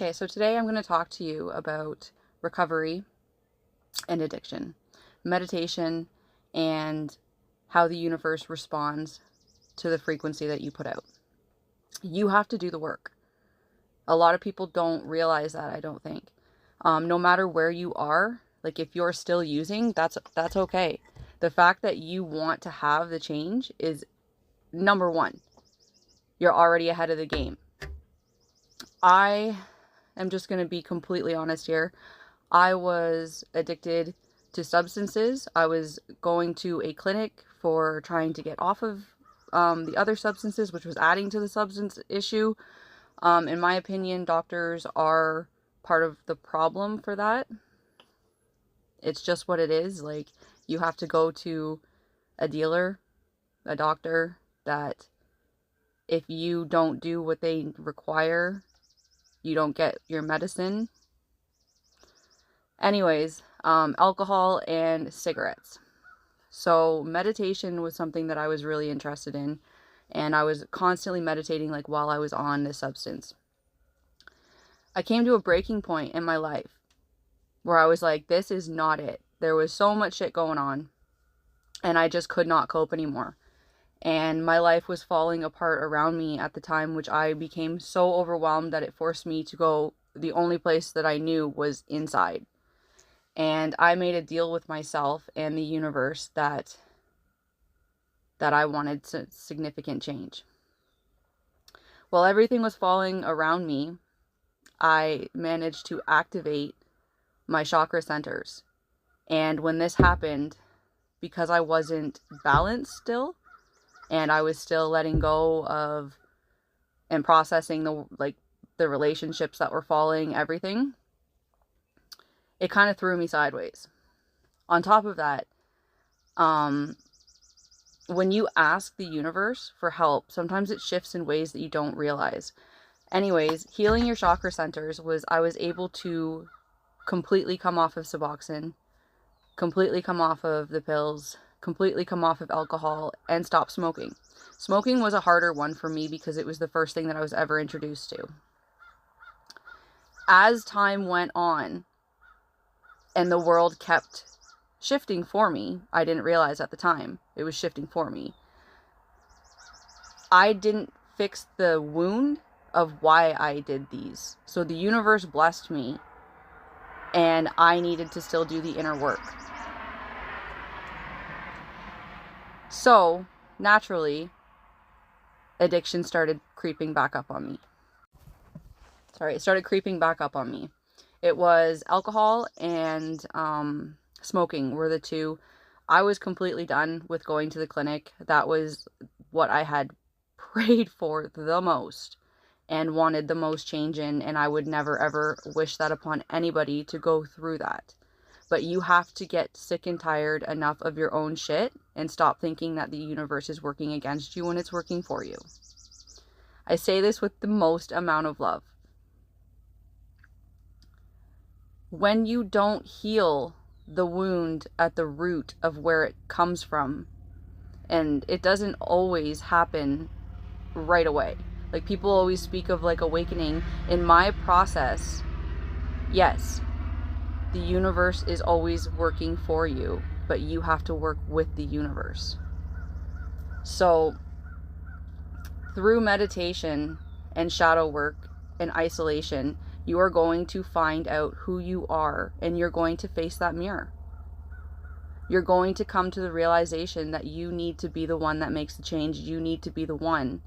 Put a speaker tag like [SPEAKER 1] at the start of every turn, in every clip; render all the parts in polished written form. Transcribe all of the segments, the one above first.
[SPEAKER 1] Okay, so today I'm going to talk to you about recovery and addiction, meditation, and how the universe responds to the frequency that you put out. You have to do the work. A lot of people don't realize that, I don't think. No matter where you are, like if you're still using, that's okay. The fact that you want to have the change is number one. You're already ahead of the game. I am just going to be completely honest here. I was addicted to substances. I was going to a clinic for trying to get off of the other substances, which was adding to the substance issue. In my opinion, doctors are part of the problem for that. It's just what it is. Like, you have to go to a dealer, a doctor, that if you don't do what they require, you don't get your medicine. Anyways, alcohol and cigarettes. So meditation was something that I was really interested in, and I was constantly meditating like while I was on this substance. I came to a breaking point in my life where I was like, this is not it. There was so much shit going on, and I just could not cope anymore. And my life was falling apart around me at the time, which I became so overwhelmed that it forced me to go, the only place that I knew was inside. And I made a deal with myself and the universe that I wanted significant change. While everything was falling around me, I managed to activate my chakra centers. And when this happened, because I wasn't balanced still, and I was still letting go of and processing the relationships that were falling, everything, it kind of threw me sideways. On top of that, when you ask the universe for help, sometimes it shifts in ways that you don't realize. Anyways, healing your chakra centers I was able to completely come off of Suboxone, completely come off of the pills, completely come off of alcohol, and stop smoking. Smoking was a harder one for me because it was the first thing that I was ever introduced to. As time went on and the world kept shifting for me, I didn't realize at the time it was shifting for me. I didn't fix the wound of why I did these. So the universe blessed me, and I needed to still do the inner work. So, naturally, addiction started creeping back up on me. It started creeping back up on me. It was alcohol and smoking were the two. I was completely done with going to the clinic. That was what I had prayed for the most and wanted the most change in, and I would never ever wish that upon anybody to go through that. But you have to get sick and tired enough of your own shit and stop thinking that the universe is working against you when it's working for you. I say this with the most amount of love. When you don't heal the wound at the root of where it comes from, and it doesn't always happen right away. Like, people always speak of like awakening. In my process, yes, the universe is always working for you, but you have to work with the universe. So through meditation and shadow work and isolation, you are going to find out who you are, and you're going to face that mirror. You're going to come to the realization that you need to be the one that makes the change. You need to be the one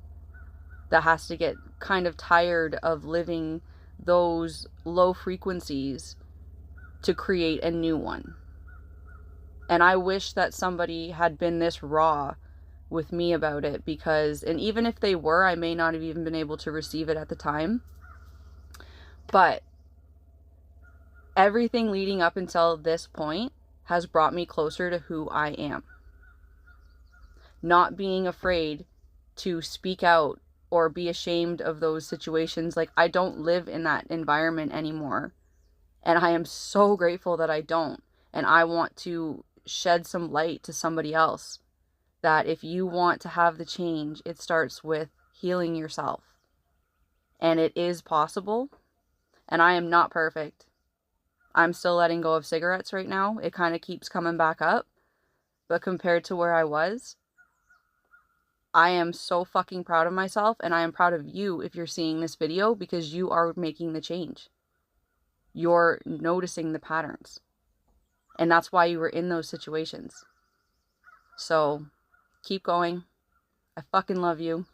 [SPEAKER 1] that has to get kind of tired of living those low frequencies to create a new one. And I wish that somebody had been this raw with me about it, because, and even if they were, I may not have even been able to receive it at the time. But everything leading up until this point has brought me closer to who I am. Not being afraid to speak out or be ashamed of those situations. Like, I don't live in that environment anymore. And I am so grateful that I don't. And I want to shed some light to somebody else that if you want to have the change, it starts with healing yourself. And it is possible. And I am not perfect. I'm still letting go of cigarettes right now. It kind of keeps coming back up. But compared to where I was, I am so fucking proud of myself, and I am proud of you if you're seeing this video, because you are making the change. You're noticing the patterns. And that's why you were in those situations. So, keep going. I fucking love you.